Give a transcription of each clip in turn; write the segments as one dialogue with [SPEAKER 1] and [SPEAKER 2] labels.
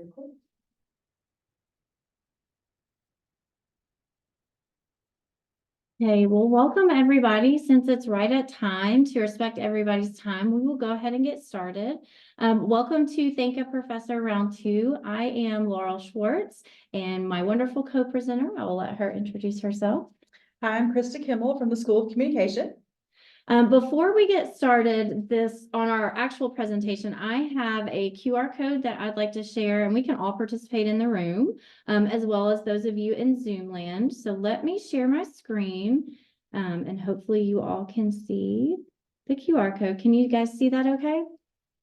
[SPEAKER 1] Okay, well, welcome everybody. Since it's right at time, to respect everybody's time, we will go ahead and get started. Welcome to Thank a Professor Round 2. I am Laurel Schwartz, and my wonderful co-presenter, I will let her introduce herself.
[SPEAKER 2] Hi, I'm Krista Kimmel from the School of Communication.
[SPEAKER 1] Before we get started on our actual presentation, I have a QR code that I'd like to share, and we can all participate in the room, as well as those of you in Zoom land. So let me share my screen, and hopefully you all can see the QR code. Can you guys see that okay?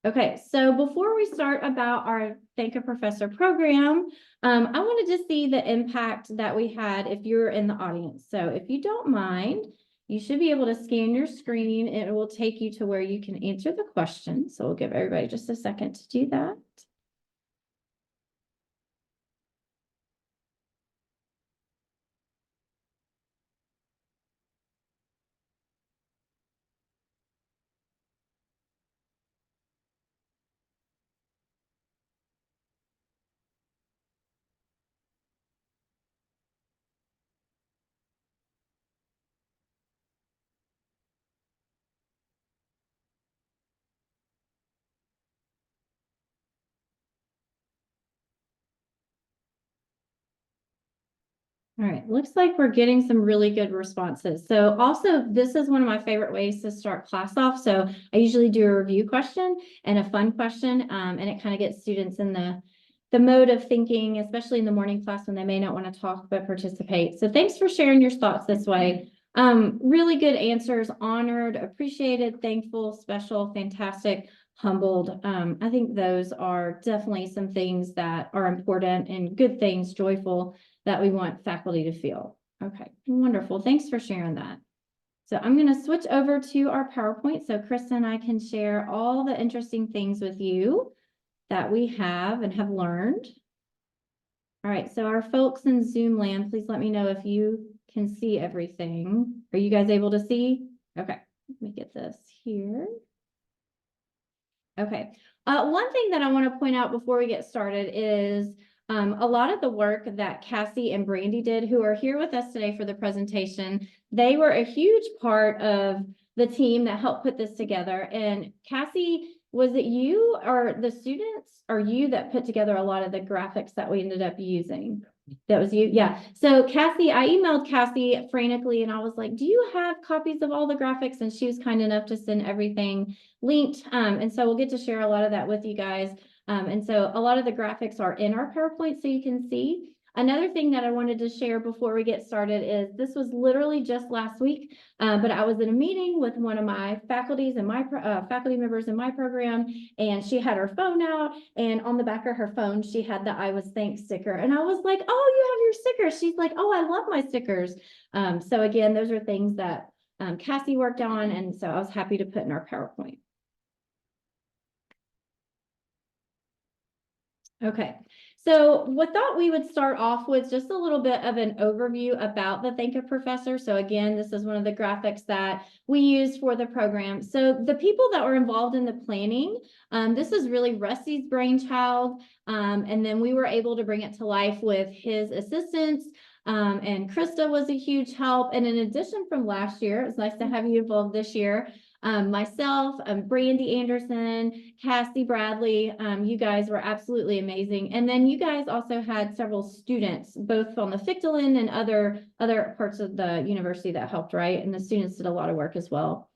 [SPEAKER 1] Okay, so before we start about our Thank a Professor program, I wanted to see the impact that we had if you're in the audience. So if you don't mind, you should be able to scan your screen. It will take you to where you can answer the question. So we'll give everybody just a second to do that. All right, looks like we're getting some really good responses. So also, this is one of my favorite ways to start class off. So I usually do a review question and a fun question, and it kind of gets students in the mode of thinking, especially in the morning class when they may not want to talk but participate. So thanks for sharing your thoughts this way. Really good answers, honored, appreciated, thankful, special, fantastic, humbled. I think those are definitely some things that are important and good things, joyful, that we want faculty to feel. Okay, wonderful. Thanks for sharing that. So I'm going to switch over to our PowerPoint so Krista and I can share all the interesting things with you that we have and have learned. All right, so our folks in Zoom land, please let me know if you can see everything. Are you guys able to see? Okay, let me get this here. Okay, one thing that I want to point out before we get started is a lot of the work that Cassie and Brandy did, who are here with us today for the presentation, they were a huge part of the team that helped put this together. And Cassie, was it you or the students or you that put together a lot of the graphics that we ended up using? That was you? Yeah. So Cassie, I emailed Cassie frantically and I was like, do you have copies of all the graphics? And she was kind enough to send everything linked. And so we'll get to share a lot of that with you guys. And so a lot of the graphics are in our PowerPoint so you can see. Another thing that I wanted to share before we get started is this was literally just last week, but I was in a meeting with one of my faculties and my faculty members in my program, and she had her phone out, and on the back of her phone, she had the I was thanked sticker. And I was like, oh, you have your stickers. She's like, oh, I love my stickers. So again, those are things that Cassie worked on, and so I was happy to put in our PowerPoint. Okay, so we thought we would start off with just a little bit of an overview about the Thank a Professor. So again, this is one of the graphics that we used for the program. So the people that were involved in the planning, this is really Rusty's brainchild, and then we were able to bring it to life with his assistants, and Krista was a huge help. And in addition from last year, it's nice to have you involved this year. Myself, Brandy Anderson, Cassie Bradley, you guys were absolutely amazing. And then you guys also had several students, both on the FCT&L and other parts of the university that helped, right? And the students did a lot of work as well.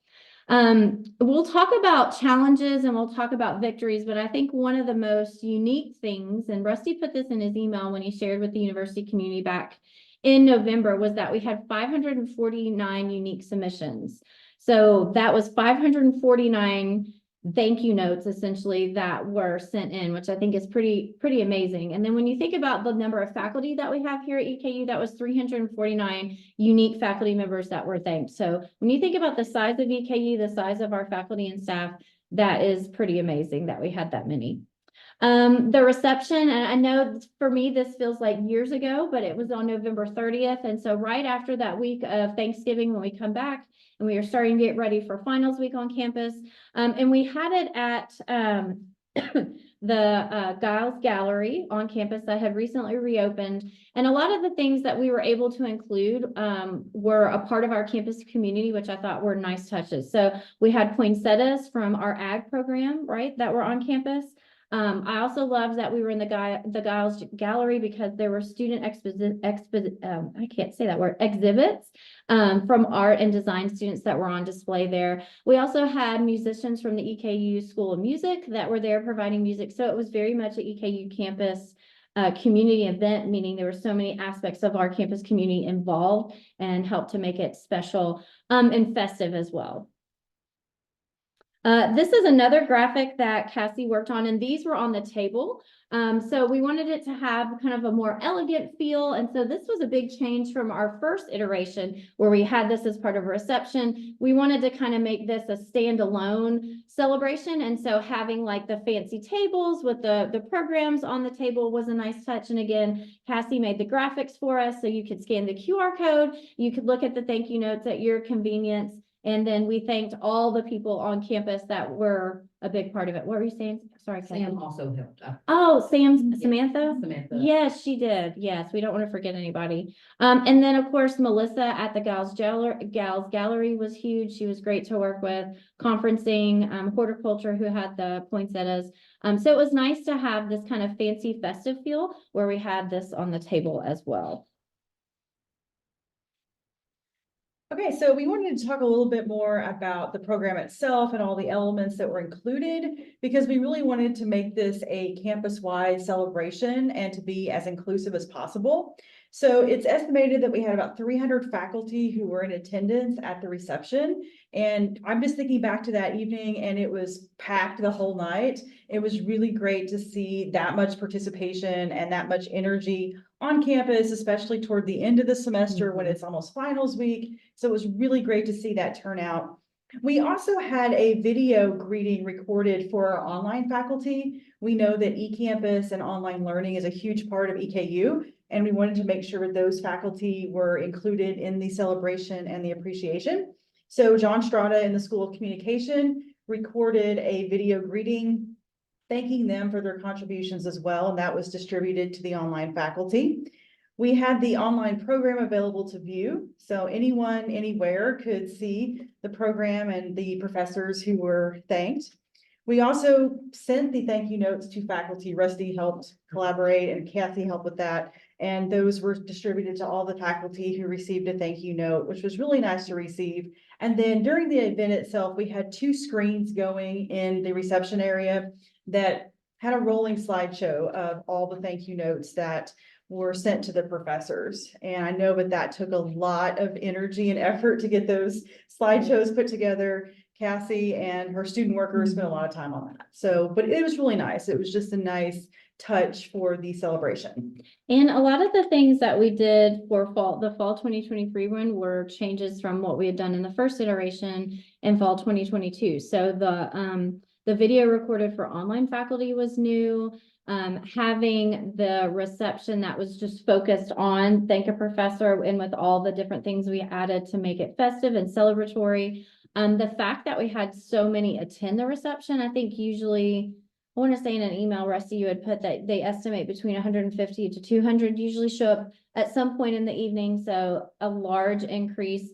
[SPEAKER 1] We'll talk about challenges and we'll talk about victories, but I think one of the most unique things, and Rusty put this in his email when he shared with the university community back in November, was that we had 549 unique submissions. So that was 549 thank you notes essentially that were sent in, which I think is pretty amazing. And then when you think about the number of faculty that we have here at EKU, that was 349 unique faculty members that were thanked. So when you think about the size of EKU, the size of our faculty and staff, that is pretty amazing that we had that many. The reception, and I know for me, this feels like years ago, but it was on November 30th. And so right after that week of Thanksgiving, when we come back and we are starting to get ready for finals week on campus, and we had it at the Giles Gallery on campus that had recently reopened. And a lot of the things that we were able to include were a part of our campus community, which I thought were nice touches. So we had poinsettias from our ag program, right, that were on campus. I also loved that we were in the Giles Gallery because there were student I can't say that word, exhibits from art and design students that were on display there. We also had musicians from the EKU School of Music that were there providing music. So it was very much an EKU campus community event, meaning there were so many aspects of our campus community involved and helped to make it special and festive as well. This is another graphic that Cassie worked on, and these were on the table. So we wanted it to have kind of a more elegant feel. And so this was a big change from our first iteration where we had this as part of a reception. We wanted to kind of make this a standalone celebration. And so having like the fancy tables with the programs on the table was a nice touch. And again, Cassie made the graphics for us so you could scan the QR code. You could look at the thank you notes at your convenience. And then we thanked all the people on campus that were a big part of it. What were you saying? Sorry, Kathy.
[SPEAKER 3] Sam also helped.
[SPEAKER 1] Oh,
[SPEAKER 3] Yeah.
[SPEAKER 1] Samantha?
[SPEAKER 3] Samantha.
[SPEAKER 1] Yes, she did. Yes, we don't want to forget anybody. And then of course, Melissa at the Gals Gallery was huge. She was great to work with. Conferencing, horticulture, who had the poinsettias. So it was nice to have this kind of fancy festive feel where we had this on the table as well.
[SPEAKER 2] Okay, so we wanted to talk a little bit more about the program itself and all the elements that were included, because we really wanted to make this a campus-wide celebration and to be as inclusive as possible. So it's estimated that we had about 300 faculty who were in attendance at the reception. And I'm just thinking back to that evening, and it was packed the whole night. It was really great to see that much participation and that much energy on campus, especially toward the end of the semester when it's almost finals week. So it was really great to see that turnout. We also had a video greeting recorded for our online faculty. We know that eCampus and online learning is a huge part of EKU, and we wanted to make sure those faculty were included in the celebration and the appreciation. So John Strada in the School of Communication recorded a video greeting, thanking them for their contributions as well, and that was distributed to the online faculty. We had the online program available to view, so anyone, anywhere could see the program and the professors who were thanked. We also sent the thank you notes to faculty. Rusty helped collaborate and Kathy helped with that. And those were distributed to all the faculty who received a thank you note, which was really nice to receive. And then during the event itself, we had 2 screens going in the reception area that had a rolling slideshow of all the thank you notes that were sent to the professors. And I know that took a lot of energy and effort to get those slideshows put together. Cassie and her student workers spent a lot of time on that. So, but it was really nice. It was just a nice touch for the celebration.
[SPEAKER 1] And a lot of the things that we did for the fall 2023 one were changes from what we had done in the first iteration in fall 2022. So the video recorded for online faculty was new. Having the reception that was just focused on thank a professor, and with all the different things we added to make it festive and celebratory. The fact that we had so many attend the reception, I think usually, I want to say in an email, Rusty, you had put that they estimate between 150 to 200 usually show up at some point in the evening. So a large increase.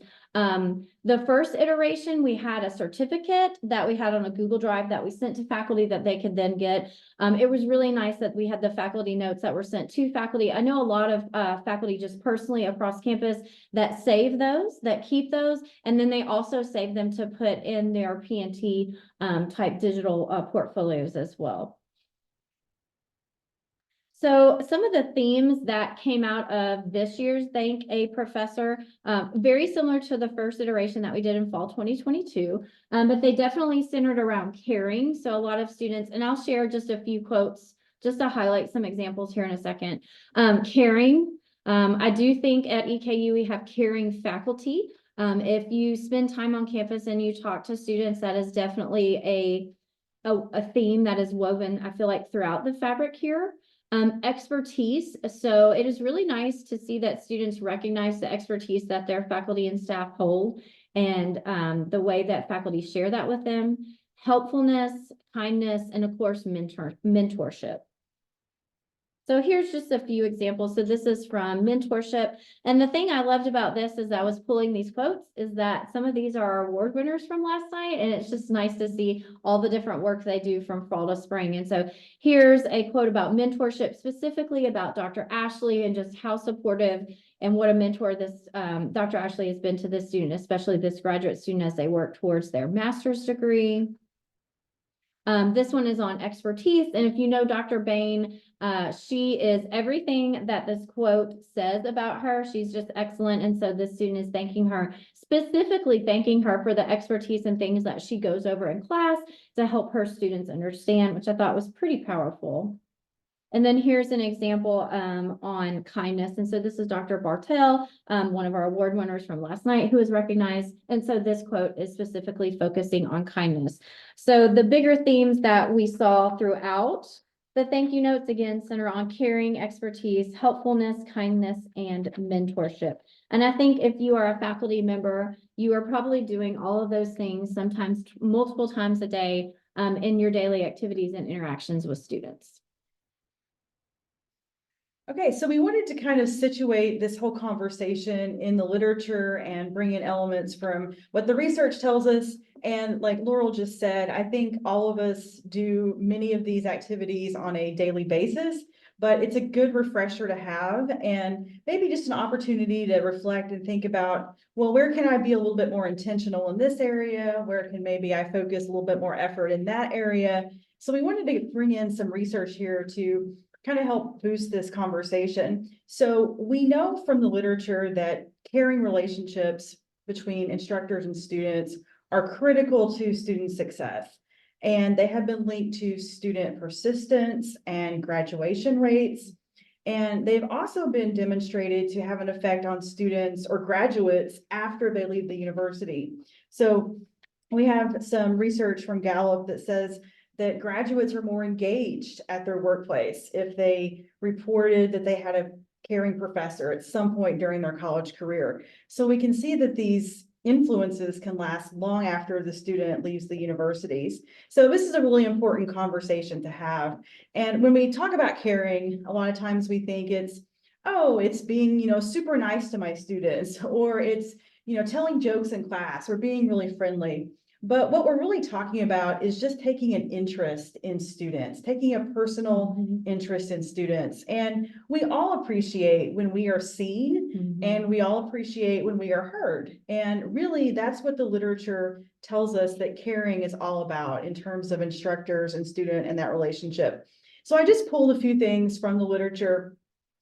[SPEAKER 1] The first iteration, we had a certificate that we had on a Google Drive that we sent to faculty that they could then get. It was really nice that we had the faculty notes that were sent to faculty. I know a lot of faculty just personally across campus that save those, that keep those, and then they also save them to put in their P&T type digital portfolios as well. So some of the themes that came out of this year's Thank a Professor, very similar to the first iteration that we did in fall 2022, but they definitely centered around caring. So a lot of students, and I'll share just a few quotes just to highlight some examples here in a second. Caring, I do think at EKU we have caring faculty. If you spend time on campus and you talk to students, that is definitely a theme that is woven, I feel like, throughout the fabric here. Expertise. So it is really nice to see that students recognize the expertise that their faculty and staff hold, and the way that faculty share that with them. Helpfulness, kindness, and of course, mentorship. So here's just a few examples. So this is from mentorship. And the thing I loved about this is I was pulling these quotes is that some of these are award winners from last night. And it's just nice to see all the different work they do from fall to spring. And so here's a quote about mentorship, specifically about Dr. Ashley and just how supportive and what a mentor this Dr. Ashley has been to this student, especially this graduate student as they work towards their master's degree. This one is on expertise. And if you know Dr. Bain, she is everything that this quote says about her. She's just excellent. And so this student is thanking her, specifically thanking her for the expertise and things that she goes over in class to help her students understand, which I thought was pretty powerful. And then here's an example on kindness. And so this is Dr. Bartel, one of our award winners from last night, who was recognized. And so this quote is specifically focusing on kindness. So the bigger themes that we saw throughout the thank you notes, again, center on caring, expertise, helpfulness, kindness, and mentorship. And I think if you are a faculty member, you are probably doing all of those things, sometimes multiple times a day in your daily activities and interactions with students.
[SPEAKER 2] Okay, so we wanted to kind of situate this whole conversation in the literature and bring in elements from what the research tells us. And like Laurel just said, I think all of us do many of these activities on a daily basis, but it's a good refresher to have and maybe just an opportunity to reflect and think about, well, where can I be a little bit more intentional in this area? Where can maybe I focus a little bit more effort in that area? So we wanted to bring in some research here to kind of help boost this conversation. So we know from the literature that caring relationships between instructors and students are critical to student success. And they have been linked to student persistence and graduation rates. And they've also been demonstrated to have an effect on students or graduates after they leave the university. So we have some research from Gallup that says that graduates are more engaged at their workplace if they reported that they had a caring professor at some point during their college career. So we can see that these influences can last long after the student leaves the universities. So this is a really important conversation to have. And when we talk about caring, a lot of times we think it's, oh, it's being, super nice to my students, or it's, telling jokes in class or being really friendly. But what we're really talking about is just taking an interest in students, taking a personal interest in students. And we all appreciate when we are seen and we all appreciate when we are heard. And really, that's what the literature tells us that caring is all about in terms of instructors and student and that relationship. So I just pulled a few things from the literature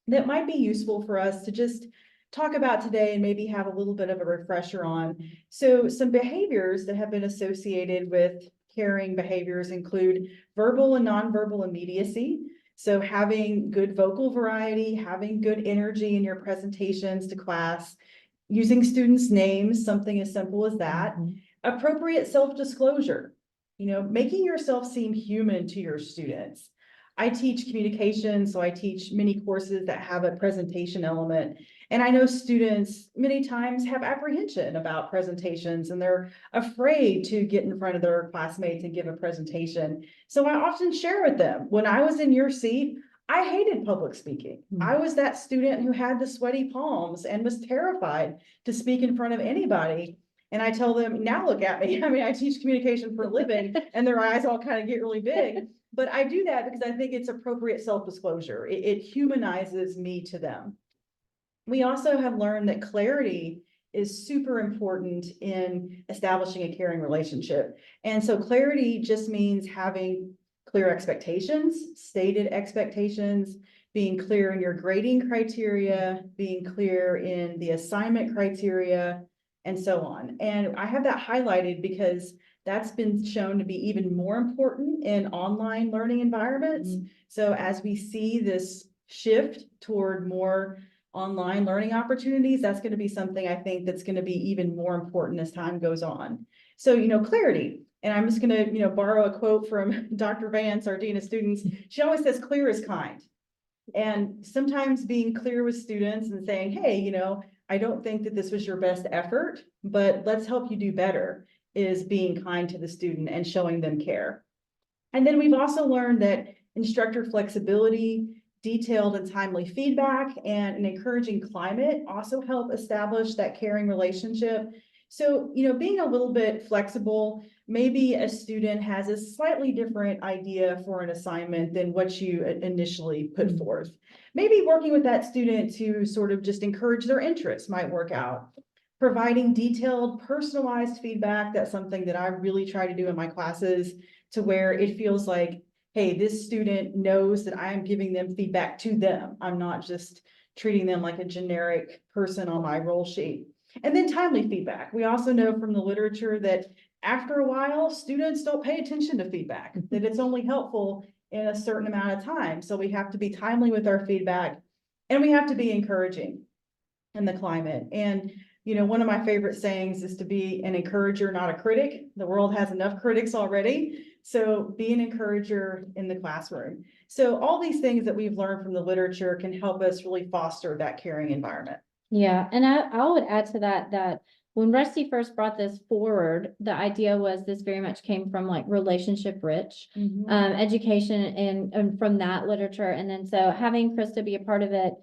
[SPEAKER 2] that might be useful for us to just talk about today and maybe have a little bit of a refresher on. So some behaviors that have been associated with caring behaviors include verbal and nonverbal immediacy. So having good vocal variety, having good energy in your presentations to class, using students' names, something as simple as that, appropriate self-disclosure, making yourself seem human to your students. I teach communication, so I teach many courses that have a presentation element. And I know students many times have apprehension about presentations and they're afraid to get in front of their classmates and give a presentation. So I often share with them, when I was in your seat, I hated public speaking. I was that student who had the sweaty palms and was terrified to speak in front of anybody. And I tell them, now look at me. I mean, I teach communication for a living and their eyes all kind of get really big. But I do that because I think it's appropriate self-disclosure. It humanizes me to them. We also have learned that clarity is super important in establishing a caring relationship. And so clarity just means having clear expectations, stated expectations, being clear in your grading criteria, being clear in the assignment criteria, and so on. And I have that highlighted because that's been shown to be even more important in online learning environments. So as we see this shift toward more online learning opportunities, that's going to be something I think that's going to be even more important as time goes on. So, clarity. And I'm just going to, borrow a quote from Dr. Vance, our Dean of Students. She always says, clear is kind. And sometimes being clear with students and saying, hey, I don't think that this was your best effort, but let's help you do better, is being kind to the student and showing them care. And then we've also learned that instructor flexibility, detailed and timely feedback, and an encouraging climate also help establish that caring relationship. So, being a little bit flexible, maybe a student has a slightly different idea for an assignment than what you initially put forth. Maybe working with that student to sort of just encourage their interests might work out. Providing detailed, personalized feedback, that's something that I really try to do in my classes, to where it feels like, hey, this student knows that I am giving them feedback to them. I'm not just treating them like a generic person on my roll sheet. And then timely feedback. We also know from the literature that after a while, students don't pay attention to feedback, that it's only helpful in a certain amount of time. So we have to be timely with our feedback, and we have to be encouraging in the climate. And one of my favorite sayings is to be an encourager, not a critic. The world has enough critics already. So be an encourager in the classroom. So all these things that we've learned from the literature can help us really foster that caring environment.
[SPEAKER 1] Yeah, and I would add to that when Rusty first brought this forward, the idea was this very much came from like relationship rich education and from that literature. And then so having Krista be a part of it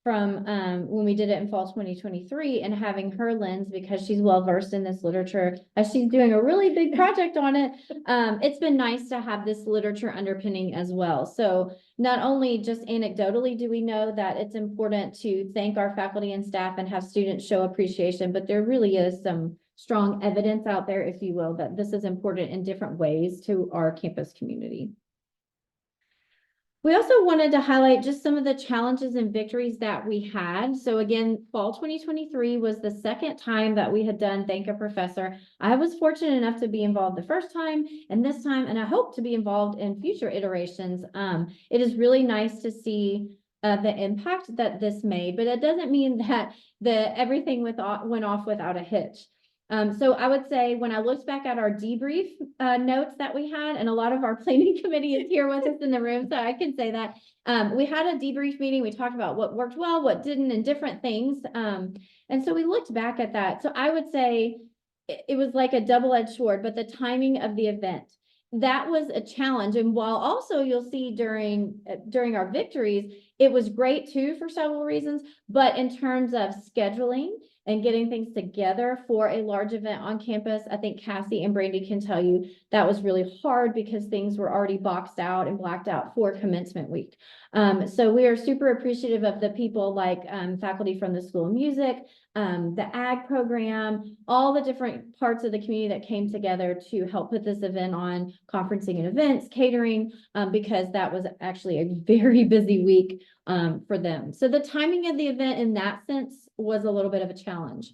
[SPEAKER 1] from when we did it in fall 2023, and having her lens, because she's well versed in this literature as she's doing a really big project on it. It's been nice to have this literature underpinning as well. So not only just anecdotally do we know that it's important to thank our faculty and staff and have students show appreciation, but there really is some strong evidence out there, if you will, that this is important in different ways to our campus community. We also wanted to highlight just some of the challenges and victories that we had. So again, fall 2023 was the second time that we had done Thank a Professor. I was fortunate enough to be involved the first time and this time, and I hope to be involved in future iterations. It is really nice to see the impact that this made, but it doesn't mean that everything went off without a hitch. So I would say when I looked back at our debrief notes that we had, and a lot of our planning committee is here with us in the room, so I can say that we had a debrief meeting. We talked about what worked well, what didn't, and different things. And so we looked back at that. So I would say it was like a double-edged sword, but the timing of the event, that was a challenge. And while also you'll see during our victories, it was great too for several reasons, but in terms of scheduling and getting things together for a large event on campus, I think Cassie and Brandy can tell you that was really hard because things were already boxed out and blacked out for commencement week. So we are super appreciative of the people like faculty from the School of Music, the ag program, all the different parts of the community that came together to help put this event on, conferencing and events, catering, because that was actually a very busy week for them. So the timing of the event in that sense was a little bit of a challenge.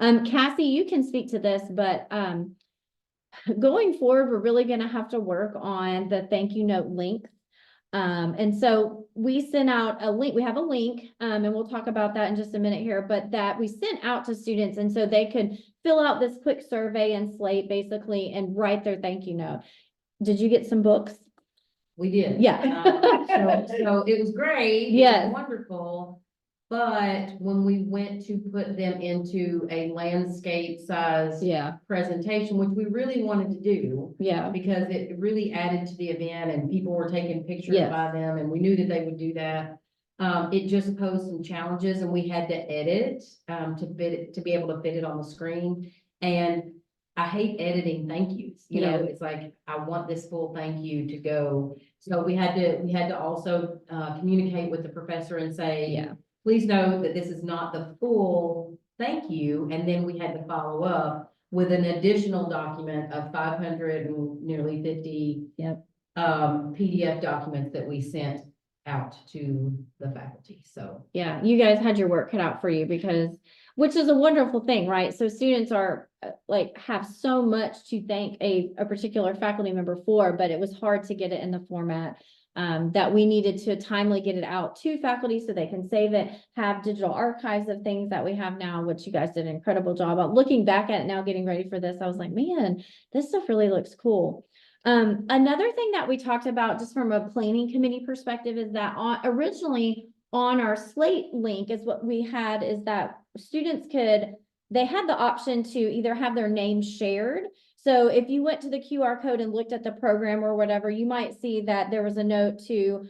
[SPEAKER 1] Cassie, you can speak to this, but going forward, we're really going to have to work on the thank you note length. And so we sent out a link. We have a link, and we'll talk about that in just a minute here, but that we sent out to students, and so they could fill out this quick survey and slate basically and write their thank you note. Did you get some books?
[SPEAKER 3] We did.
[SPEAKER 1] Yeah.
[SPEAKER 3] So it was great.
[SPEAKER 1] Yes.
[SPEAKER 3] It was wonderful. But when we went to put them into a landscape size presentation, which we really wanted to do.
[SPEAKER 1] Yeah.
[SPEAKER 3] Because it really added to the event and people were taking pictures by them, and we knew that they would do that. It just posed some challenges, and we had to edit to be able to fit it on the screen. And I hate editing thank yous. You know, it's like, I want this full thank you to go. So we had to also communicate with the professor and say, please note that this is not the full thank you. And then we had to follow up with an additional document of 500 and nearly 50 PDF documents that we sent out to the faculty. So
[SPEAKER 1] yeah, you guys had your work cut out for you, because which is a wonderful thing, right? So students are have so much to thank a particular faculty member for, but it was hard to get it in the format that we needed to timely get it out to faculty so they can save it, have digital archives of things that we have now, which you guys did an incredible job of. Looking back at it now, getting ready for this, I was like, man, this stuff really looks cool. Another thing that we talked about just from a planning committee perspective is that originally on our slate link is what we had is that students they had the option to either have their name shared. So if you went to the QR code and looked at the program or whatever, you might see that there was a note to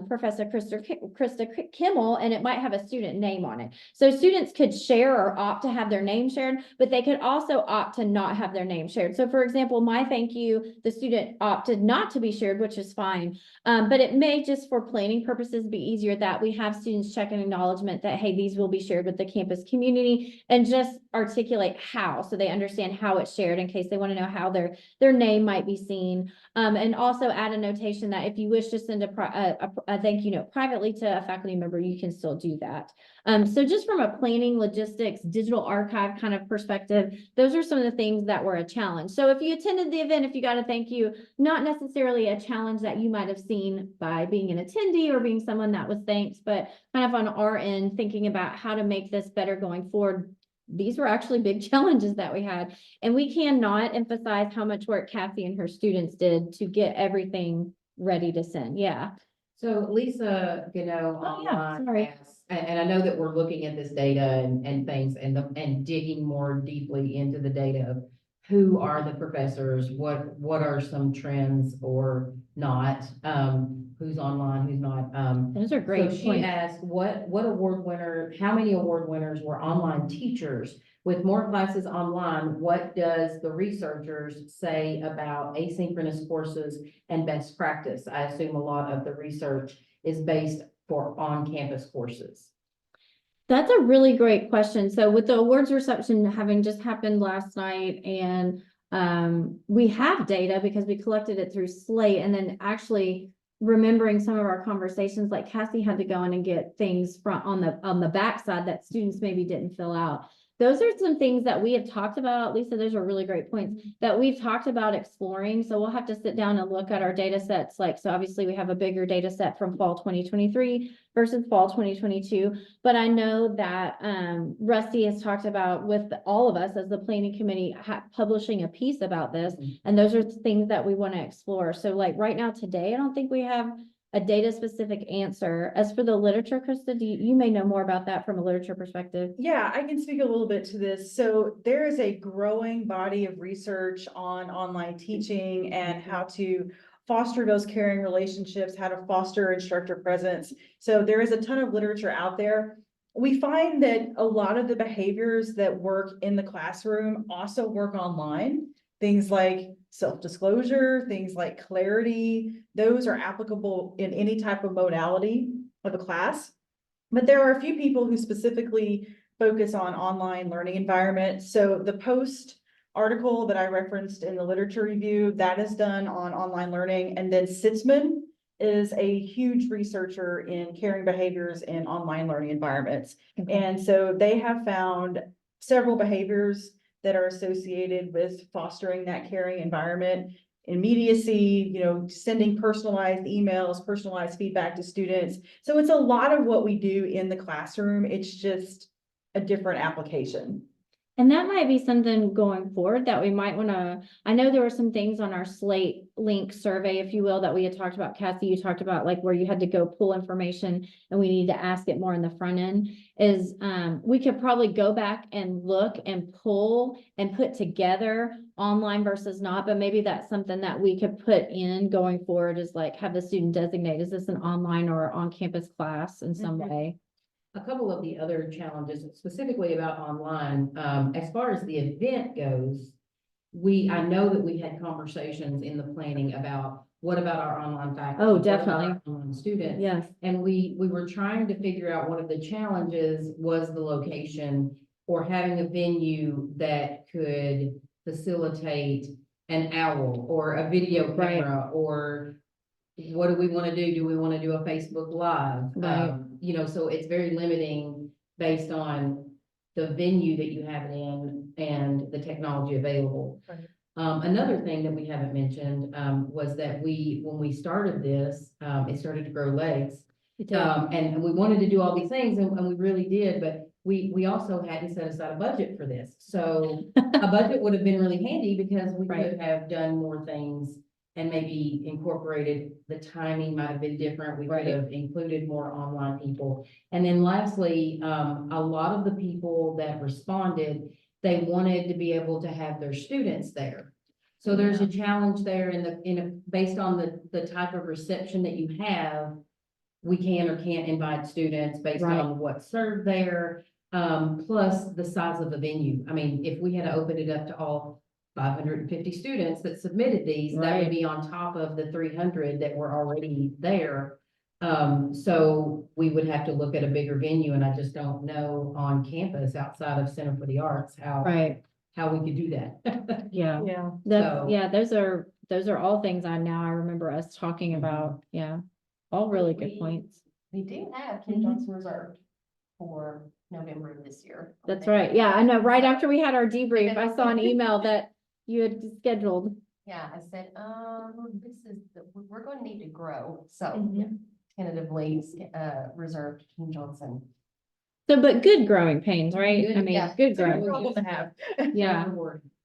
[SPEAKER 1] Professor Krista Kimmel, and it might have a student name on it. So students could share or opt to have their name shared, but they could also opt to not have their name shared. So for example, my thank you, the student opted not to be shared, which is fine. But it may just for planning purposes be easier that we have students check an acknowledgement that, hey, these will be shared with the campus community, and just articulate how, so they understand how it's shared in case they want to know how their name might be seen. And also add a notation that if you wish to send a thank you note privately to a faculty member, you can still do that. So just from a planning, logistics, digital archive kind of perspective, those are some of the things that were a challenge. So if you attended the event, if you got a thank you, not necessarily a challenge that you might have seen by being an attendee or being someone that was thanked, but kind of on our end, thinking about how to make this better going forward. These were actually big challenges that we had, and we cannot emphasize how much work Kathy and her students did to get everything ready to send. Yeah.
[SPEAKER 3] So Lisa,
[SPEAKER 1] Oh, yeah,
[SPEAKER 3] online
[SPEAKER 1] sorry.
[SPEAKER 3] has, and I know that we're looking at this data and things and digging more deeply into the data of who are the professors, what are some trends or not, who's online, who's not.
[SPEAKER 1] Those are great
[SPEAKER 3] So she
[SPEAKER 1] points.
[SPEAKER 3] asked, how many award winners were online teachers? With more classes online, what does the researchers say about asynchronous courses and best practice? I assume a lot of the research is based for on-campus courses.
[SPEAKER 1] That's a really great question. So with the awards reception having just happened last night, and we have data because we collected it through Slate, and then actually remembering some of our conversations, like Cassie had to go in and get things from on the backside that students maybe didn't fill out. Those are some things that we have talked about. Lisa, those are really great points that we've talked about exploring. So we'll have to sit down and look at our data sets. So obviously we have a bigger data set from fall 2023 versus fall 2022. But I know that Rusty has talked about with all of us as the planning committee publishing a piece about this. And those are things that we want to explore. So like right now today, I don't think we have a data specific answer. As for the literature, Krista, you may know more about that from a literature perspective.
[SPEAKER 2] Yeah, I can speak a little bit to this. So there is a growing body of research on online teaching and how to foster those caring relationships, how to foster instructor presence. So there is a ton of literature out there. We find that a lot of the behaviors that work in the classroom also work online. Things like self-disclosure, things like clarity, those are applicable in any type of modality of a class. But there are a few people who specifically focus on online learning environments. So the post article that I referenced in the literature review, that is done on online learning. And then Sitzman is a huge researcher in caring behaviors in online learning environments.
[SPEAKER 1] Okay.
[SPEAKER 2] And so they have found several behaviors that are associated with fostering that caring environment. Immediacy, sending personalized emails, personalized feedback to students. So it's a lot of what we do in the classroom. It's just a different application.
[SPEAKER 1] And that might be something going forward that we might want to, I know there were some things on our Slate link survey, if you will, that we had talked about. Cassie, you talked about like where you had to go pull information and we need to ask it more in the front end is we could probably go back and look and pull and put together online versus not, but maybe that's something that we could put in going forward is like have the student designate, is this an online or on-campus class in some way?
[SPEAKER 3] A couple of the other challenges specifically about online, as far as the event goes, I know that we had conversations in the planning about what about our online faculty?
[SPEAKER 1] Oh,
[SPEAKER 3] what about
[SPEAKER 1] definitely.
[SPEAKER 3] our online students.
[SPEAKER 1] Yes.
[SPEAKER 3] And we were trying to figure out one of the challenges was the location or having a venue that could facilitate an owl or a video camera or what do we want to do? Do we want to do a Facebook Live?
[SPEAKER 1] Right.
[SPEAKER 3] So it's very limiting based on the venue that you have it in and the technology available.
[SPEAKER 2] Right.
[SPEAKER 3] Another thing that we haven't mentioned was that when we started this, it started to grow legs. And we wanted to do all these things and we really did, but we also had to set aside a budget for this. So a budget would have been really handy because we could have done more things and maybe incorporated, the timing might have been different. We could have included more online people. And then lastly, a lot of the people that responded, they wanted to be able to have their students there. So there's a challenge there based on the type of reception that you have. We can or can't invite students based
[SPEAKER 1] Right.
[SPEAKER 3] on what's served there, plus the size of the venue. I mean, if we had to open it up to all 550 students that submitted these, that
[SPEAKER 1] Right.
[SPEAKER 3] would be on top of the 300 that were already there. So we would have to look at a bigger venue, and I just don't know on campus outside of Center for the Arts,
[SPEAKER 1] Right,
[SPEAKER 3] how we could do that.
[SPEAKER 1] yeah.
[SPEAKER 2] Yeah.
[SPEAKER 3] So-
[SPEAKER 1] Yeah, those are all things I remember us talking about, yeah. All really good points.
[SPEAKER 4] We do have Kim Johnson reserved for November of this year.
[SPEAKER 1] That's right, yeah, I know, right after we had our debrief, I saw an email that you had scheduled.
[SPEAKER 4] Yeah, I said, we're going to need to grow, so
[SPEAKER 1] Mhm.
[SPEAKER 4] tentatively, reserved Kim Johnson.
[SPEAKER 1] So, but good growing pains, right? I
[SPEAKER 3] Good,
[SPEAKER 1] mean,
[SPEAKER 4] yeah.
[SPEAKER 1] good
[SPEAKER 2] It's a good
[SPEAKER 1] growing.
[SPEAKER 2] problem to have.
[SPEAKER 1] Yeah,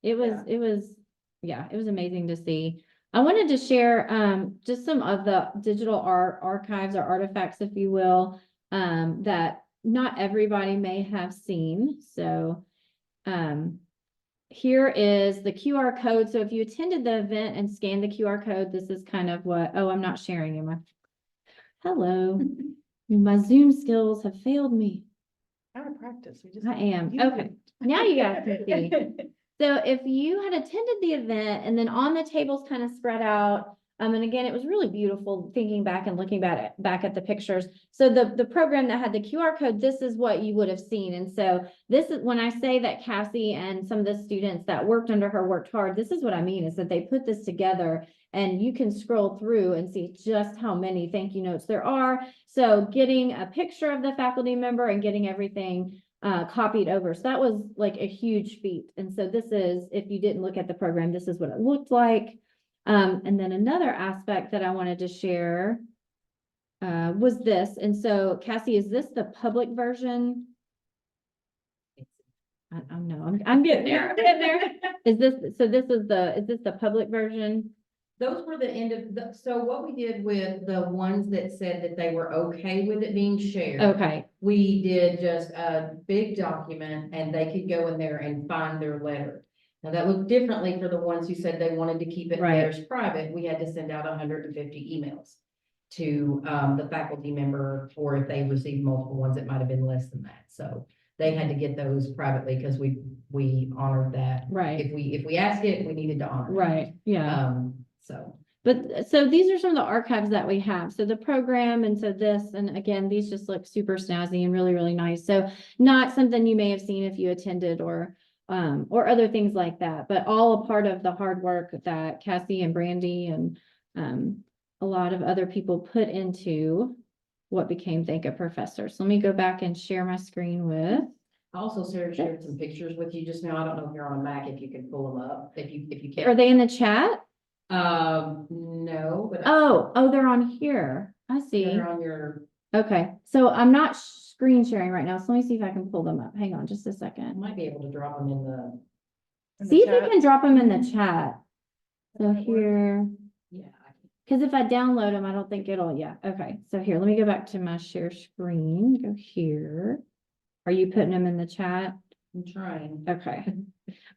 [SPEAKER 1] it was, yeah, it was amazing to see. I wanted to share, just some of the digital art archives or artifacts, if you will, that not everybody may have seen. So, here is the QR code. So if you attended the event and scanned the QR code, this is kind of what, oh, I'm not sharing, am I? Hello, my Zoom skills have failed me.
[SPEAKER 2] Out of practice. We just.
[SPEAKER 1] I am,
[SPEAKER 2] you
[SPEAKER 1] okay. Now you guys can see. So if you had attended the event and then on the tables kind of spread out, and again, it was really beautiful thinking back and looking back at the pictures. So the program that had the QR code, this is what you would have seen. And so this is when I say that Cassie and some of the students that worked under her worked hard, this is what I mean is that they put this together and you can scroll through and see just how many thank you notes there are. So getting a picture of the faculty member and getting everything copied over. So that was like a huge feat. And so this is, if you didn't look at the program, this is what it looked like. And then another aspect that I wanted to share was this. And so Cassie, is this the public version? I'm getting there. I'm getting there. Is this the public version?
[SPEAKER 3] Those were the end of so what we did with the ones that said that they were okay with it being shared.
[SPEAKER 1] Okay,
[SPEAKER 3] We did just a big document and they could go in there and find their letter. Now that looked differently for the ones who said they wanted to keep it
[SPEAKER 1] Right.
[SPEAKER 3] theirs private. We had to send out 150 emails to the faculty member, or if they received multiple ones, it might have been less than that. So they had to get those privately because we honored that.
[SPEAKER 1] right,
[SPEAKER 3] If we asked it, we needed to honor it.
[SPEAKER 1] right, yeah.
[SPEAKER 3] So.
[SPEAKER 1] But so these are some of the archives that we have. So the program and so this, and again, these just look super snazzy and really, really nice. So not something you may have seen if you attended or other things like that, but all a part of the hard work that Cassie and Brandy and a lot of other people put into what became Thank a Professor. So let me go back and share my screen with.
[SPEAKER 3] I also shared some pictures with you just now. I don't know if you're on a Mac, if you can pull them up, if you can.
[SPEAKER 1] Are they in the chat?
[SPEAKER 3] No, but.
[SPEAKER 1] Oh, they're on here. I see.
[SPEAKER 3] They're on your,
[SPEAKER 1] Okay, so I'm not screen sharing right now, so let me see if I can pull them up. Hang on just a
[SPEAKER 3] I
[SPEAKER 1] second.
[SPEAKER 3] might be able to drop them in the,
[SPEAKER 2] In the
[SPEAKER 1] See if you
[SPEAKER 2] chat.
[SPEAKER 1] can drop them in the chat. So here,
[SPEAKER 3] yeah.
[SPEAKER 1] because if I download them, I don't think it'll, yeah, okay. So here, let me go back to my share screen, go here. Are you putting them in the chat?
[SPEAKER 3] I'm trying.
[SPEAKER 1] Okay,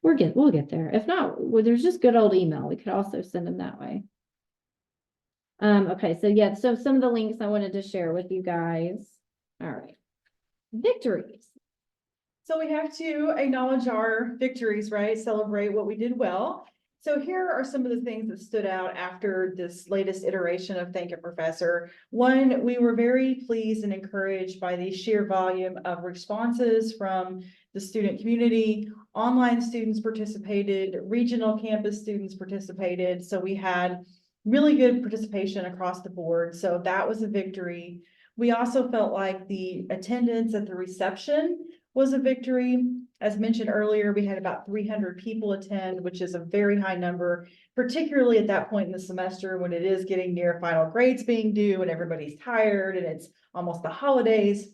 [SPEAKER 1] we'll get there. If not, well, there's just good old email. We could also send them that way. Okay, so yeah, so some of the links I wanted to share with you guys. All right. Victories.
[SPEAKER 2] So we have to acknowledge our victories, right? Celebrate what we did well. So here are some of the things that stood out after this latest iteration of Thank a Professor. One, we were very pleased and encouraged by the sheer volume of responses from the student community. Online students participated, regional campus students participated. So we had really good participation across the board. So that was a victory. We also felt like the attendance at the reception was a victory. As mentioned earlier, we had about 300 people attend, which is a very high number, particularly at that point in the semester when it is getting near final grades being due and everybody's tired and it's almost the holidays.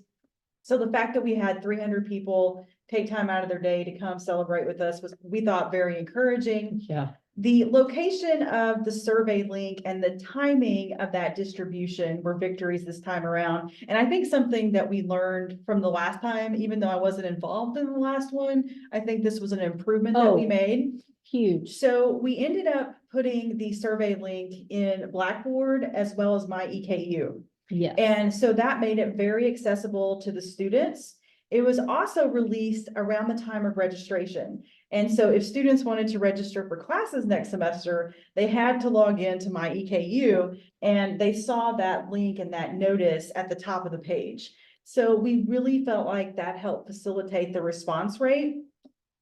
[SPEAKER 2] So the fact that we had 300 people take time out of their day to come celebrate with us was, we thought, very encouraging.
[SPEAKER 1] Yeah.
[SPEAKER 2] The location of the survey link and the timing of that distribution were victories this time around. And I think something that we learned from the last time, even though I wasn't involved in the last one, I think this was an improvement that we made.
[SPEAKER 1] huge.
[SPEAKER 2] So we ended up putting the survey link in Blackboard as well as my EKU.
[SPEAKER 1] Yes.
[SPEAKER 2] And so that made it very accessible to the students. It was also released around the time of registration. And so if students wanted to register for classes next semester, they had to log into my EKU and they saw that link and that notice at the top of the page. So we really felt like that helped facilitate the response rate.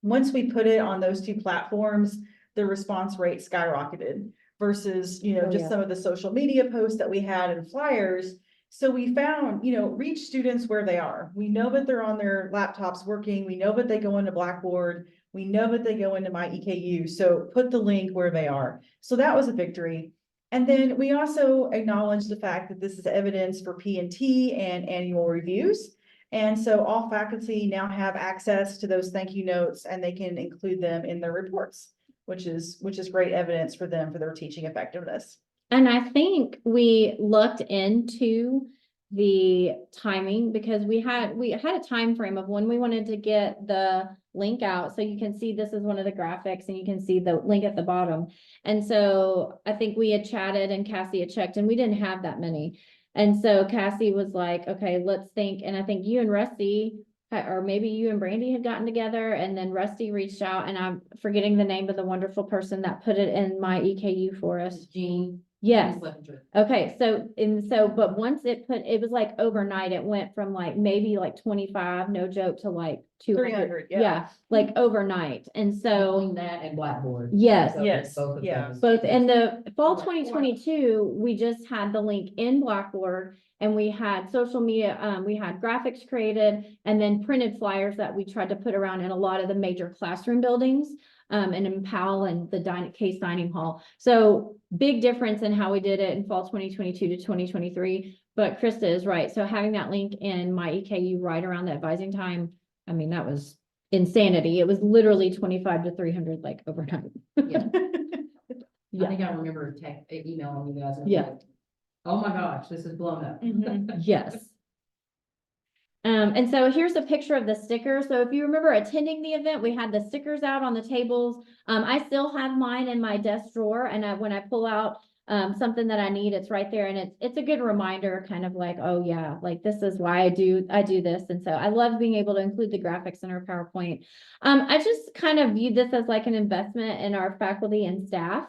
[SPEAKER 2] Once we put it on those two platforms, the response rate skyrocketed versus,
[SPEAKER 1] Oh,
[SPEAKER 2] just
[SPEAKER 1] yeah.
[SPEAKER 2] some of the social media posts that we had and flyers. So we found, reach students where they are. We know that they're on their laptops working. We know that they go into Blackboard. We know that they go into my EKU. So put the link where they are. So that was a victory. And then we also acknowledge the fact that this is evidence for P&T and annual reviews. And so all faculty now have access to those thank you notes and they can include them in their reports, which is great evidence for them for their teaching effectiveness.
[SPEAKER 1] And I think we looked into the timing because we had a time frame of when we wanted to get the link out. So you can see this is one of the graphics and you can see the link at the bottom. And so I think we had chatted and Cassie had checked and we didn't have that many. And so Cassie was like, okay, let's think. And I think you and Rusty, or maybe you and Brandy had gotten together and then Rusty reached out and I'm forgetting the name of the wonderful person that put it in my EKU for us.
[SPEAKER 3] Jean.
[SPEAKER 1] Yes.
[SPEAKER 3] Schlesinger.
[SPEAKER 1] Okay. But once it was like overnight, it went from like maybe like 25, no joke, to like 200.
[SPEAKER 2] 300,
[SPEAKER 1] Yeah, like overnight. And so.
[SPEAKER 3] Between that and Blackboard.
[SPEAKER 1] Yes.
[SPEAKER 3] So
[SPEAKER 2] Yes,
[SPEAKER 3] both of
[SPEAKER 2] yeah.
[SPEAKER 3] those.
[SPEAKER 1] Both in the fall 2022, we just had the link in Blackboard and we had social media, we had graphics created and then printed flyers that we tried to put around in a lot of the major classroom buildings, and in Powell and the Case Dining Hall. So big difference in how we did it in fall 2022 to 2023. But Krista is right. So having that link in my EKU right around the advising time, I mean, that was insanity. It was literally 25 to 300 like overnight.
[SPEAKER 3] Yeah.
[SPEAKER 1] Yeah.
[SPEAKER 3] I think I remember emailing you guys. And
[SPEAKER 1] Yeah.
[SPEAKER 3] like, oh my gosh, this is blown up.
[SPEAKER 1] Yes. And so here's a picture of the sticker. So if you remember attending the event, we had the stickers out on the tables. I still have mine in my desk drawer and when I pull out something that I need, it's right there. And it's a good reminder, kind of like, oh yeah, like this is why I do this. And so I love being able to include the graphics in our PowerPoint. I just kind of viewed this as like an investment in our faculty and staff.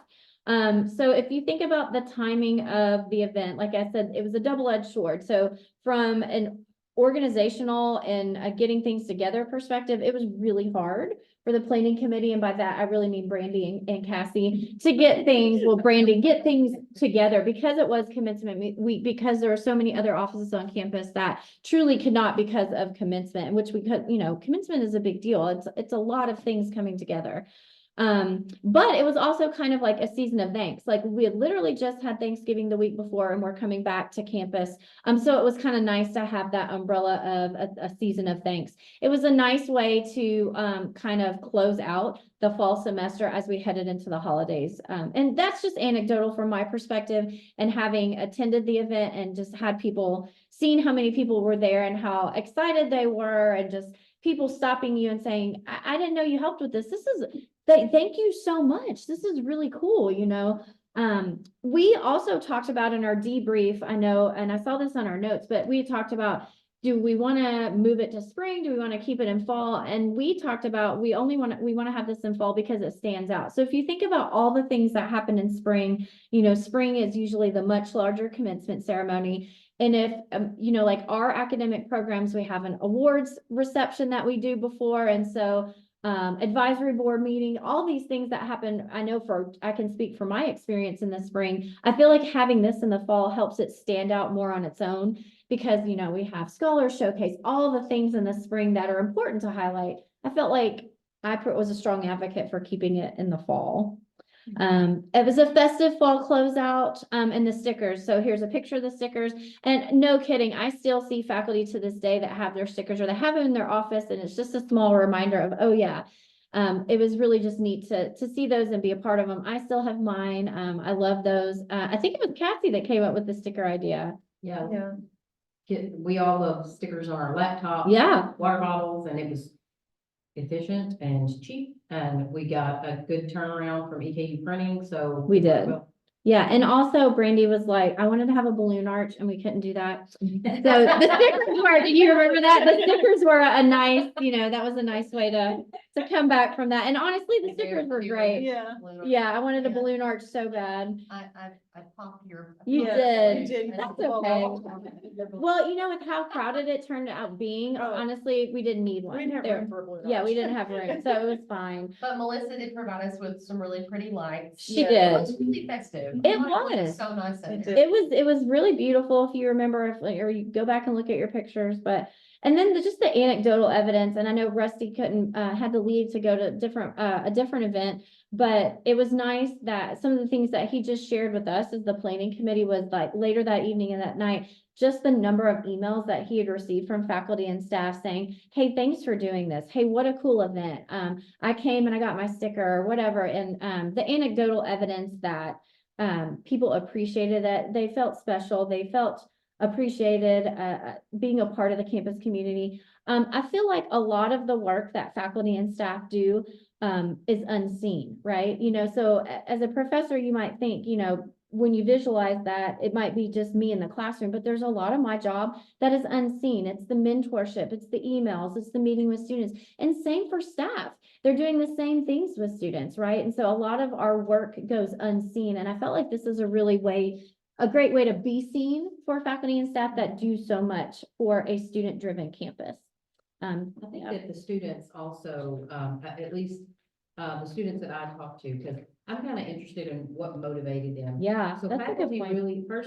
[SPEAKER 1] So if you think about the timing of the event, like I said, it was a double-edged sword. So from an organizational and getting things together perspective, it was really hard for the planning committee. And by that, I really mean Brandy and Cassie to get things, Brandy, get things together because it was commencement week, because there are so many other offices on campus that truly could not because of commencement, which we could, commencement is a big deal. It's a lot of things coming together. But it was also kind of like a season of thanks. Like we had literally just had Thanksgiving the week before and we're coming back to campus. So it was kind of nice to have that umbrella of a season of thanks. It was a nice way to kind of close out the fall semester as we headed into the holidays. And that's just anecdotal from my perspective and having attended the event and just had people seeing how many people were there and how excited they were and just people stopping you and saying, I didn't know you helped with this. Thank you so much. This is really cool, We also talked about in our debrief, I know, and I saw this on our notes, but we talked about, do we want to move it to spring? Do we want to keep it in fall? And we talked about, we want to have this in fall because it stands out. So if you think about all the things that happen in spring, spring is usually the much larger commencement ceremony. And if, like our academic programs, we have an awards reception that we do before. And so advisory board meeting, all these things that happen. I know I can speak for my experience in the spring. I feel like having this in the fall helps it stand out more on its own because, we have scholars showcase, all the things in the spring that are important to highlight. I felt like I was a strong advocate for keeping it in the fall. It was a festive fall closeout, and the stickers. So here's a picture of the stickers and no kidding. I still see faculty to this day that have their stickers or they have them in their office. And it's just a small reminder of, oh yeah, it was really just neat to see those and be a part of them. I still have mine. I love those. I think it was Cassie that came up with the sticker idea.
[SPEAKER 3] Yeah.
[SPEAKER 2] Yeah.
[SPEAKER 3] We all love stickers on our laptop.
[SPEAKER 1] Yeah.
[SPEAKER 3] Water bottles, and it was efficient and cheap, and we got a good turnaround from EKU printing, so.
[SPEAKER 1] We did.
[SPEAKER 3] Well,
[SPEAKER 1] Yeah, and also Brandy was like, I wanted to have a balloon arch and we couldn't do that. So the stickers were, do you remember that? The stickers were a nice, that was a nice way to come back from that. And honestly, the stickers were great.
[SPEAKER 2] Yeah.
[SPEAKER 1] Yeah, I wanted a
[SPEAKER 4] Yeah.
[SPEAKER 1] balloon arch so bad.
[SPEAKER 4] I popped your.
[SPEAKER 1] You
[SPEAKER 2] Yeah,
[SPEAKER 1] did.
[SPEAKER 2] you did.
[SPEAKER 1] That's okay. Well, with how crowded it turned out being,
[SPEAKER 2] Oh.
[SPEAKER 1] honestly, we didn't need
[SPEAKER 2] We
[SPEAKER 1] one.
[SPEAKER 2] didn't have
[SPEAKER 1] There-
[SPEAKER 2] room for a balloon.
[SPEAKER 1] Yeah,
[SPEAKER 2] arch.
[SPEAKER 1] we didn't have room, so it was fine.
[SPEAKER 4] But Melissa did provide us with some really pretty lights.
[SPEAKER 1] She
[SPEAKER 2] Yeah.
[SPEAKER 4] It
[SPEAKER 1] did.
[SPEAKER 4] was really festive.
[SPEAKER 1] It
[SPEAKER 4] I thought
[SPEAKER 1] was.
[SPEAKER 4] So nice in
[SPEAKER 2] It
[SPEAKER 4] there.
[SPEAKER 2] did.
[SPEAKER 1] It was really beautiful if you remember, or you go back and look at your pictures, and then just the anecdotal evidence, and I know Rusty couldn't, had to leave to go to a different event, but it was nice that some of the things that he just shared with us as the planning committee was like later that evening and that night, just the number of emails that he had received from faculty and staff saying, hey, thanks for doing this. Hey, what a cool event. I came and I got my sticker or whatever. And the anecdotal evidence that people appreciated it. They felt special. They felt appreciated being a part of the campus community. I feel like a lot of the work that faculty and staff do is unseen, right? So as a professor, you might think, when you visualize that, it might be just me in the classroom, but there's a lot of my job that is unseen. It's the mentorship, it's the emails, it's the meeting with students, and same for staff. They're doing the same things with students, right? And so a lot of our work goes unseen. And I felt like this is a great way to be seen for faculty and staff that do so much for a student-driven campus.
[SPEAKER 3] I think that the students also, at least, the students that I talked to, because I'm kind of interested in what motivated them.
[SPEAKER 1] Yeah,
[SPEAKER 3] So
[SPEAKER 1] that's a good
[SPEAKER 3] faculty
[SPEAKER 1] point.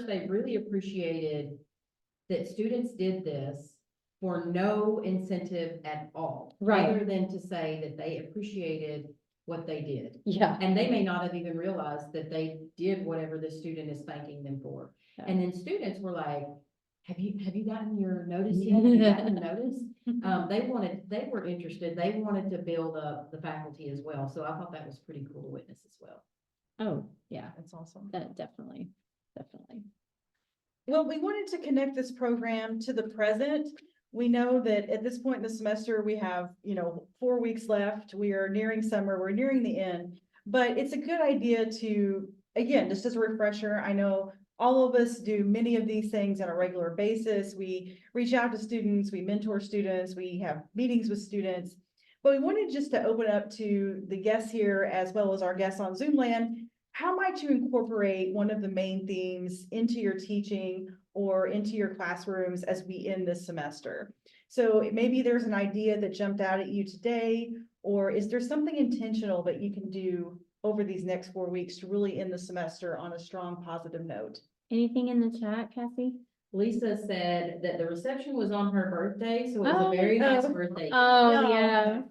[SPEAKER 3] they really appreciated that students did this for no incentive at all.
[SPEAKER 1] Right.
[SPEAKER 3] Other than to say that they appreciated what they did.
[SPEAKER 1] Yeah.
[SPEAKER 3] And they may not have even realized that they did whatever the student is thanking them for.
[SPEAKER 1] Yeah.
[SPEAKER 3] And then students were like, have you gotten your notice yet? Have you gotten your notice? They were interested. They wanted to build up the faculty as well. So I thought that was pretty cool to witness as well.
[SPEAKER 1] Oh, yeah,
[SPEAKER 2] That's awesome.
[SPEAKER 1] that definitely.
[SPEAKER 2] Well, we wanted to connect this program to the present. We know that at this point in the semester, we have, 4 weeks left. We are nearing summer, we're nearing the end. But it's a good idea to, again, just as a refresher, I know all of us do many of these things on a regular basis. We reach out to students, we mentor students, we have meetings with students. But we wanted just to open up to the guests here as well as our guests on Zoom land. How might you incorporate one of the main themes into your teaching or into your classrooms as we end this semester? So maybe there's an idea that jumped out at you today, or is there something intentional that you can do over these next 4 weeks to really end the semester on a strong, positive note?
[SPEAKER 1] Anything in the chat, Cassie?
[SPEAKER 3] Lisa said that the reception was on her birthday, so it was
[SPEAKER 1] Oh,
[SPEAKER 3] a very nice
[SPEAKER 2] oh.
[SPEAKER 3] birthday.
[SPEAKER 1] Oh,
[SPEAKER 2] No.
[SPEAKER 1] yeah.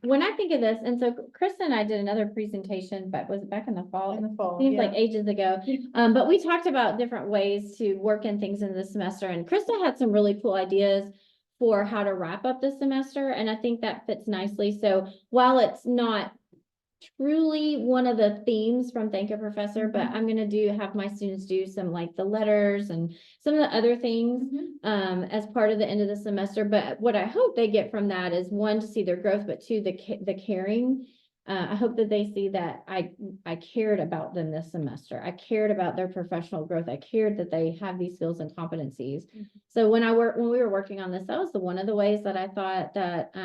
[SPEAKER 1] When I think of this, and so Krista and I did another presentation, but was it back in the fall?
[SPEAKER 2] In the fall,
[SPEAKER 1] Seems
[SPEAKER 2] yeah.
[SPEAKER 1] like ages ago. But we talked about different ways to work in things in the semester, and Krista had some really cool ideas for how to wrap up the semester, and I think that fits nicely. So while it's not truly one of the themes from Thank You Professor, but I'm gonna have my students do some like the letters and some of the other things as part of the end of the semester. But what I hope they get from that is, one, to see their growth, but two, the caring. I hope that they see that I cared about them this semester. I cared about their professional growth. I cared that they have these skills and competencies. So when we were working on this, that was one of the ways that I thought that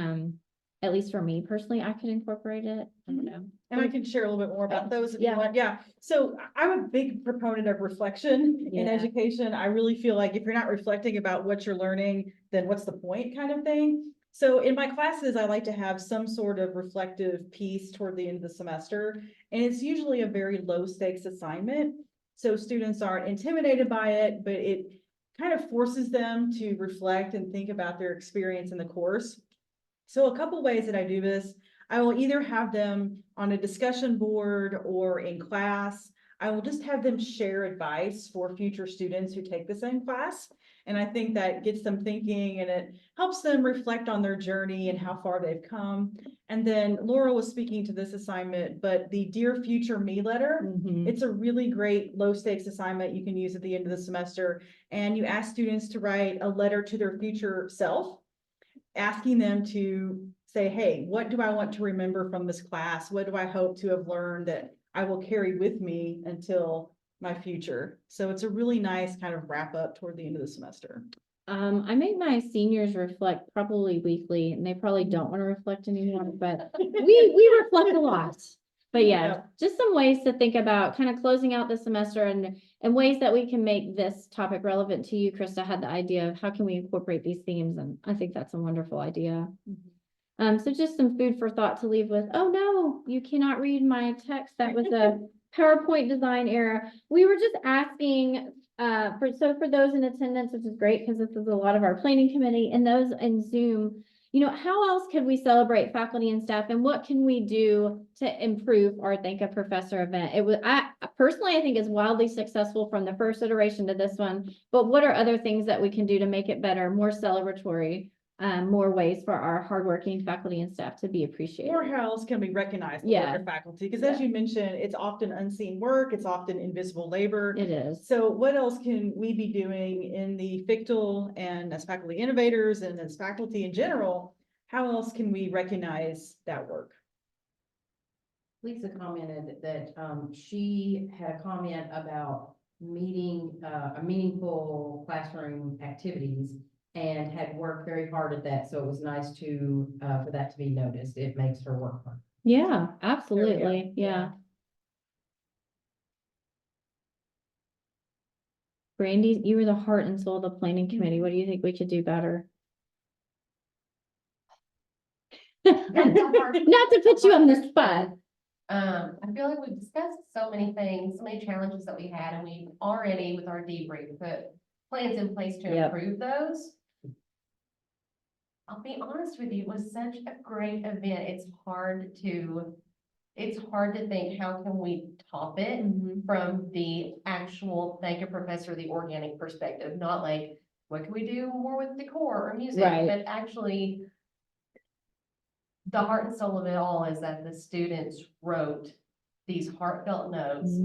[SPEAKER 1] at least for me personally, I could incorporate it. I don't know.
[SPEAKER 2] And I can share a little bit more about those if you
[SPEAKER 1] Yeah.
[SPEAKER 2] want. Yeah. So I'm a big proponent of reflection in
[SPEAKER 1] Yeah.
[SPEAKER 2] education. I really feel like if you're not reflecting about what you're learning, then what's the point kind of thing? So in my classes, I like to have some sort of reflective piece toward the end of the semester. And it's usually a very low stakes assignment. So students aren't intimidated by it, but it kind of forces them to reflect and think about their experience in the course. So a couple ways that I do this, I will either have them on a discussion board or in class. I will just have them share advice for future students who take the same class. And I think that gets them thinking, and it helps them reflect on their journey and how far they've come. And then Laurel was speaking to this assignment, but the Dear Future Me letter, it's a really great low stakes assignment you can use at the end of the semester. And you ask students to write a letter to their future self. asking them to say, hey, what do I want to remember from this class? What do I hope to have learned that I will carry with me until my future? So it's a really nice kind of wrap up toward the end of the semester.
[SPEAKER 1] I make my seniors reflect probably weekly, and they probably don't want to reflect anymore, but we reflect a lot. But yeah,
[SPEAKER 2] Yeah.
[SPEAKER 1] just some ways to think about kind of closing out the semester and ways that we can make this topic relevant to you. Krista had the idea of how can we incorporate these themes, and I think that's a wonderful idea. So just some food for thought to leave with. Oh no, you cannot read my text. That was a PowerPoint design error. We were just asking for those in attendance, which is great because this is a lot of our planning committee, and those in Zoom, you know, how else could we celebrate faculty and staff, and what can we do to improve our Thank a Professor event? It was, I personally, I think is wildly successful from the first iteration to this one, but what are other things that we can do to make it better, more celebratory, more ways for our hardworking faculty and staff to be appreciated?
[SPEAKER 2] Or how else can we recognize the
[SPEAKER 1] Yeah.
[SPEAKER 2] work of faculty? Because as you mentioned, it's often unseen work, it's often invisible labor.
[SPEAKER 1] It is.
[SPEAKER 2] So what else can we be doing in the FCT&L and as faculty innovators and as faculty in general? How else can we recognize that work?
[SPEAKER 3] Lisa commented that, she had a comment about a meaningful classroom activities and had worked very hard at that. So it was nice to, for that to be noticed. It makes her work hard.
[SPEAKER 1] Yeah, absolutely. Yeah. Brandy, you were the heart and soul of the planning committee. What do you think we could do better? Not to put you on the spot.
[SPEAKER 4] I feel like we've discussed so many things, so many challenges that we had, and we've already, with our debrief, put plans in place to
[SPEAKER 1] Yep.
[SPEAKER 4] improve those. I'll be honest with you, it was such a great event. It's hard to think, how can we top it from the actual Thank a Professor, the organic perspective, not like, what can we do more with decor or music,
[SPEAKER 1] Right.
[SPEAKER 4] but actually the heart and soul of it all is that the students wrote these heartfelt notes,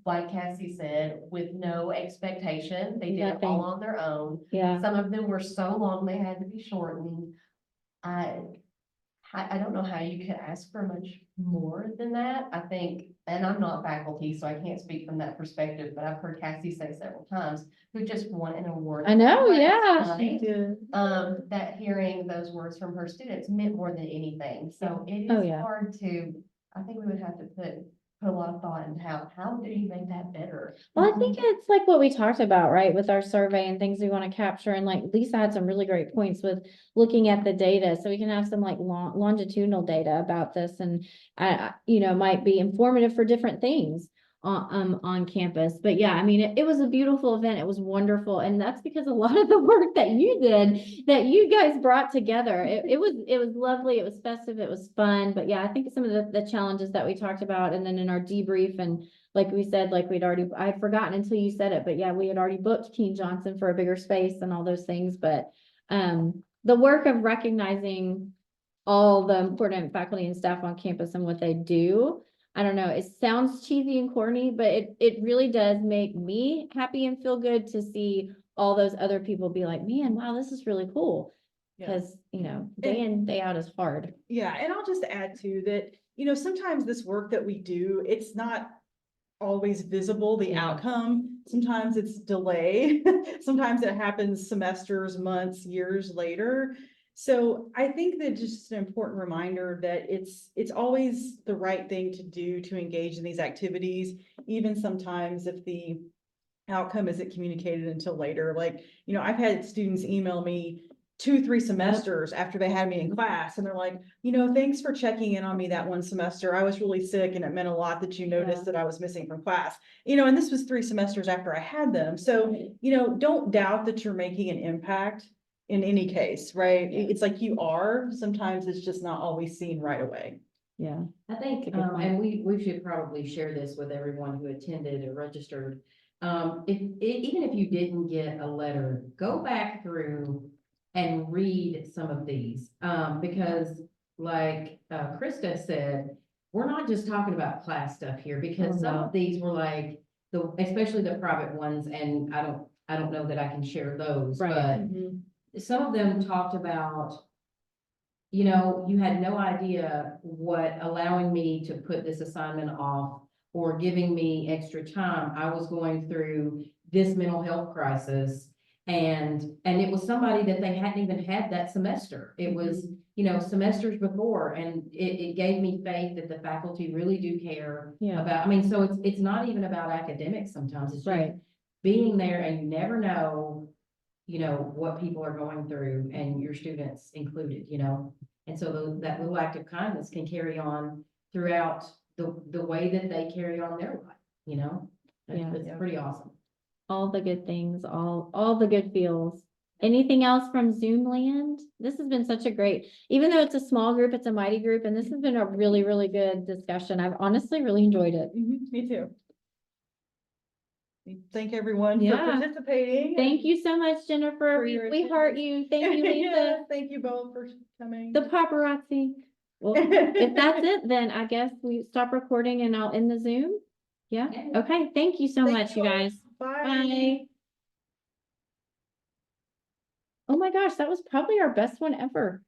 [SPEAKER 4] like Cassie said, with no expectation. They did it all on their own.
[SPEAKER 1] Yeah.
[SPEAKER 4] Some of them were so long they had to be shortened. I don't know how you could ask for much more than that. I think, and I'm not faculty, so I can't speak from that perspective, but I've heard Cassie say several times, who just won an award.
[SPEAKER 1] I know,
[SPEAKER 4] last
[SPEAKER 1] yeah.
[SPEAKER 4] night, that hearing those words from her students meant more than anything. So it is hard to, I think we would have to put a lot of thought into how do you make that better?
[SPEAKER 1] Well, I think it's like what we talked about, right, with our survey and things we want to capture. And like Lisa had some really great points with looking at the data, so we can have some like longitudinal data about this, and you know, might be informative for different things on campus. But yeah, I mean, it was a beautiful event. It was wonderful, and that's because a lot of the work that you did, that you guys brought together, it was lovely. It was festive. It was fun. But yeah, I think some of the challenges that we talked about, and then in our debrief, and like we said, like I had forgotten until you said it, but yeah, we had already booked Keene Johnson for a bigger space and all those things. But the work of recognizing all the important faculty and staff on campus and what they do, I don't know, it sounds cheesy and corny, but it really does make me happy and feel good to see all those other people be like, man, wow, this is really cool. Because, you know, day in, day out is hard.
[SPEAKER 2] Yeah, and I'll just add to that, you know, sometimes this work that we do, it's not always visible, the outcome. Sometimes it's delay. Sometimes it happens semesters, months, years later. So I think that just an important reminder that it's always the right thing to do to engage in these activities, even sometimes if the outcome isn't communicated until later. Like, you know, I've had students email me 2-3 semesters after they had me in class, and they're like, you know, thanks for checking in on me that one semester. I was really sick and it meant a lot that you noticed that I was missing from class. You know, and this was 3 semesters after I had them. So, you know, don't doubt that you're making an impact in any case, right? It's like you are, sometimes it's just not always seen right away.
[SPEAKER 1] Yeah.
[SPEAKER 3] I think, and we should probably share this with everyone who attended or registered. Even if you didn't get a letter, go back through and read some of these, because like Krista said, we're not just talking about class stuff here, because some of these were like especially the private ones, and I don't know that I can share those, but some of them talked about you know, you had no idea what allowing me to put this assignment off or giving me extra time, I was going through this mental health crisis. And it was somebody that they hadn't even had that semester. It was, you know, semesters before, and it gave me faith that the faculty really do care
[SPEAKER 1] Yeah.
[SPEAKER 3] about, I mean, so it's not even about academics sometimes, it's just
[SPEAKER 1] Right.
[SPEAKER 3] being there, and you never know, you know, what people are going through, and your students included, you know? And so that little act of kindness can carry on throughout the way that they carry on their life, you know?
[SPEAKER 1] Yeah.
[SPEAKER 3] It's pretty awesome.
[SPEAKER 1] All the good things, all the good feels. Anything else from Zoom land? This has been such a great, even though it's a small group, it's a mighty group, and this has been a really, really good discussion. I've honestly really enjoyed it.
[SPEAKER 2] Me too. Thank everyone for
[SPEAKER 1] Yeah.
[SPEAKER 2] participating.
[SPEAKER 1] Thank you so much, Jennifer.
[SPEAKER 2] For
[SPEAKER 1] We,
[SPEAKER 2] your
[SPEAKER 1] we heart you. Thank you, Lisa.
[SPEAKER 2] Yes, thank you both for coming.
[SPEAKER 1] The paparazzi. Well, if that's it, then I guess we stop recording and I'll end the Zoom. Yeah,
[SPEAKER 3] Yeah.
[SPEAKER 1] okay, thank you so
[SPEAKER 2] Thank
[SPEAKER 1] much,
[SPEAKER 2] you
[SPEAKER 1] you
[SPEAKER 2] all.
[SPEAKER 1] guys.
[SPEAKER 2] Bye.
[SPEAKER 1] Bye. Oh my gosh, that was probably our best one ever.